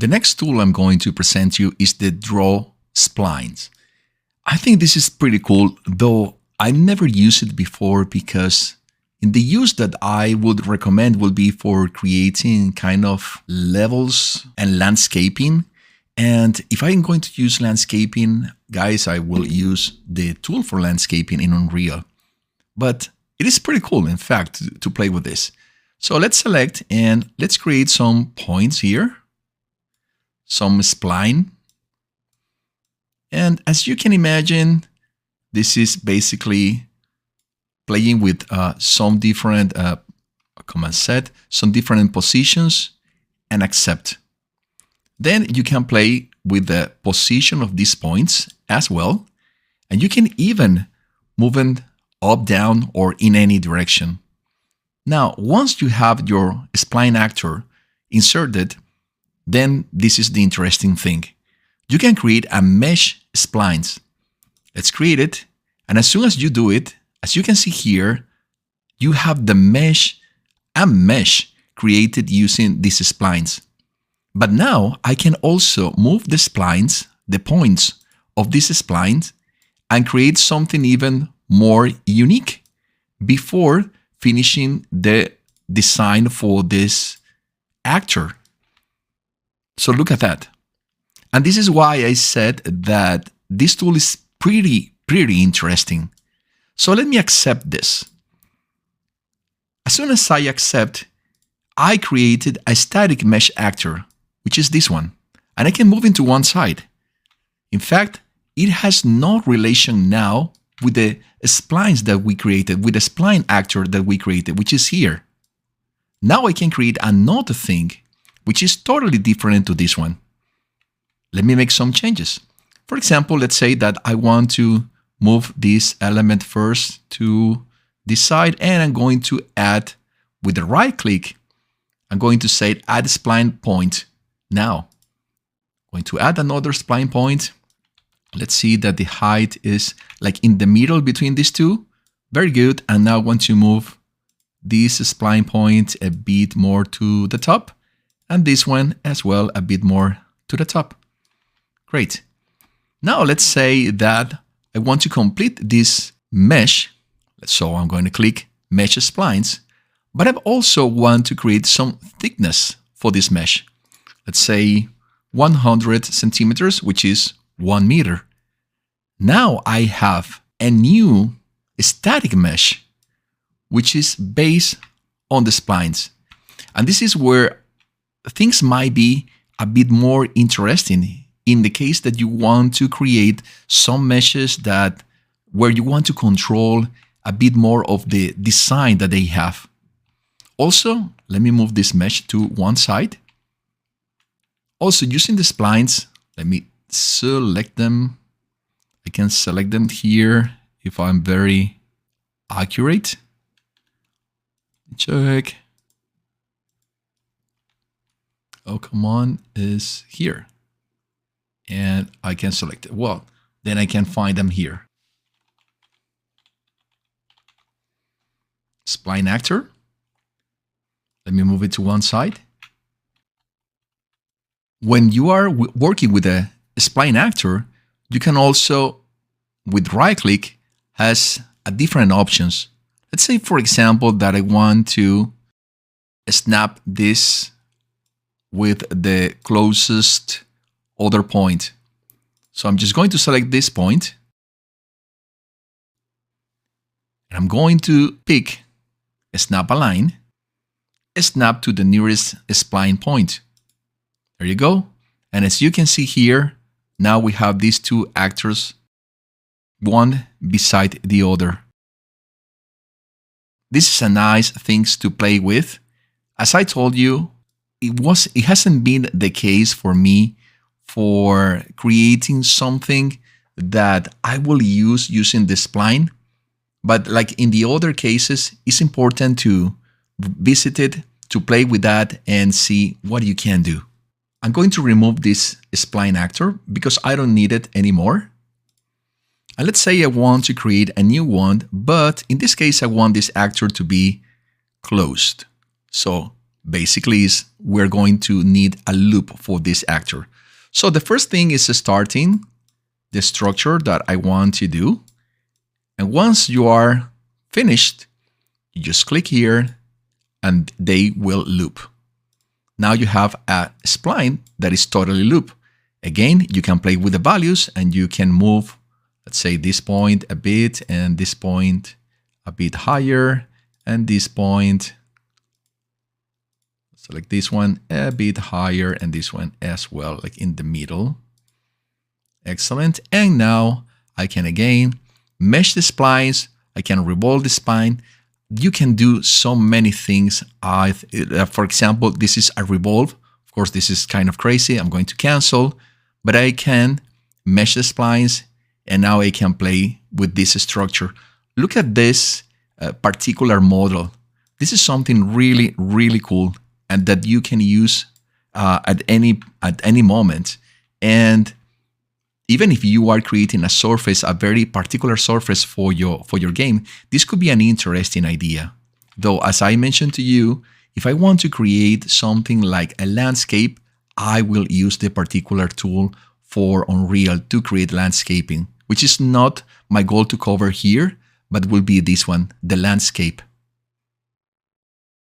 The next tool I'm going to present you is the Draw Splines. I think this is pretty cool, though I never used it before because in the use that I would recommend will be for creating kind of levels and landscaping. And if I'm going to use landscaping, guys, I will use the tool for landscaping in Unreal. But it is pretty cool, in fact, to play with this. So let's select and let's create some points here, some spline. And as you can imagine, this is basically playing with some different command set, some different positions, and accept. Then you can play with the position of these points as well. And you can even move them up, down, or in any direction. Now, once you have your spline actor inserted, then this is the interesting thing. You can create a mesh splines. Let's create it. And as soon as you do it, as you can see here, you have the mesh and mesh created using these splines. But now I can also move the splines, the points of these splines, and create something even more unique before finishing the design for this actor. So look at that. And this is why I said that this tool is pretty interesting. So let me accept this. As soon as I accept, I created a static mesh actor, which is this one, and I can move into one side. In fact, it has no relation now with the splines that we created, with the spline actor that we created, which is here. Now I can create another thing, which is totally different to this one. Let me make some changes. For example, let's say that I want to move this element first to this side, and I'm going to add, with the right click, I'm going to say add spline point. Now, I'm going to add another spline point. Let's see that the height is like in the middle between these two. Very good. And now I want to move this spline point a bit more to the top, and this one as well a bit more to the top. Great. Now let's say that I want to complete this mesh. So I'm going to click Mesh Splines, but I also want to create some thickness for this mesh. Let's say 100 centimeters, which is 1 meter. Now I have a new static mesh, which is based on the splines. And this is where things might be a bit more interesting in the case that you want to create some meshes that where you want to control a bit more of the design that they have. Also, let me move this mesh to one side. Also, using the splines, let me select them. I can select them here if I'm very accurate. Check. Oh, come on, is here. And I can select it. Well, then I can find them here. Spline actor. Let me move it to one side. When you are working with a spline actor, you can also, with right click, has a different options. Let's say, for example, that I want to snap this with the closest other point. So I'm just going to select this point. And I'm going to pick snap a line, snap to the nearest spline point. There you go. And as you can see here, now we have these two actors, one beside the other. This is a nice thing to play with. As I told you, it hasn't been the case for me for creating something that I will use using the spline. But like in the other cases, it's important to visit it, to play with that and see what you can do. I'm going to remove this spline actor because I don't need it anymore. And let's say I want to create a new one, but in this case, I want this actor to be closed. So basically is we're going to need a loop for this actor. So the first thing is starting the structure that I want to do. And once you are finished, you just click here and they will loop. Now you have a spline that is totally loop. Again, you can play with the values and you can move, let's say, this point a bit and this point a bit higher and this point, select this one a bit higher and this one as well, like in the middle. Excellent. And now I can again mesh the splines. I can revolve the spine. You can do so many things. For example, this is a revolve. Of course, this is kind of crazy. I'm going to cancel, but I can mesh the splines and now I can play with this structure. Look at this particular model. This is something really, really cool and that you can use at any moment. And even if you are creating a surface, a very particular surface for your game, this could be an interesting idea. Though, as I mentioned to you, if I want to create something like a landscape, I will use the particular tool for Unreal to create landscaping, which is not my goal to cover here, but will be this one, the landscape.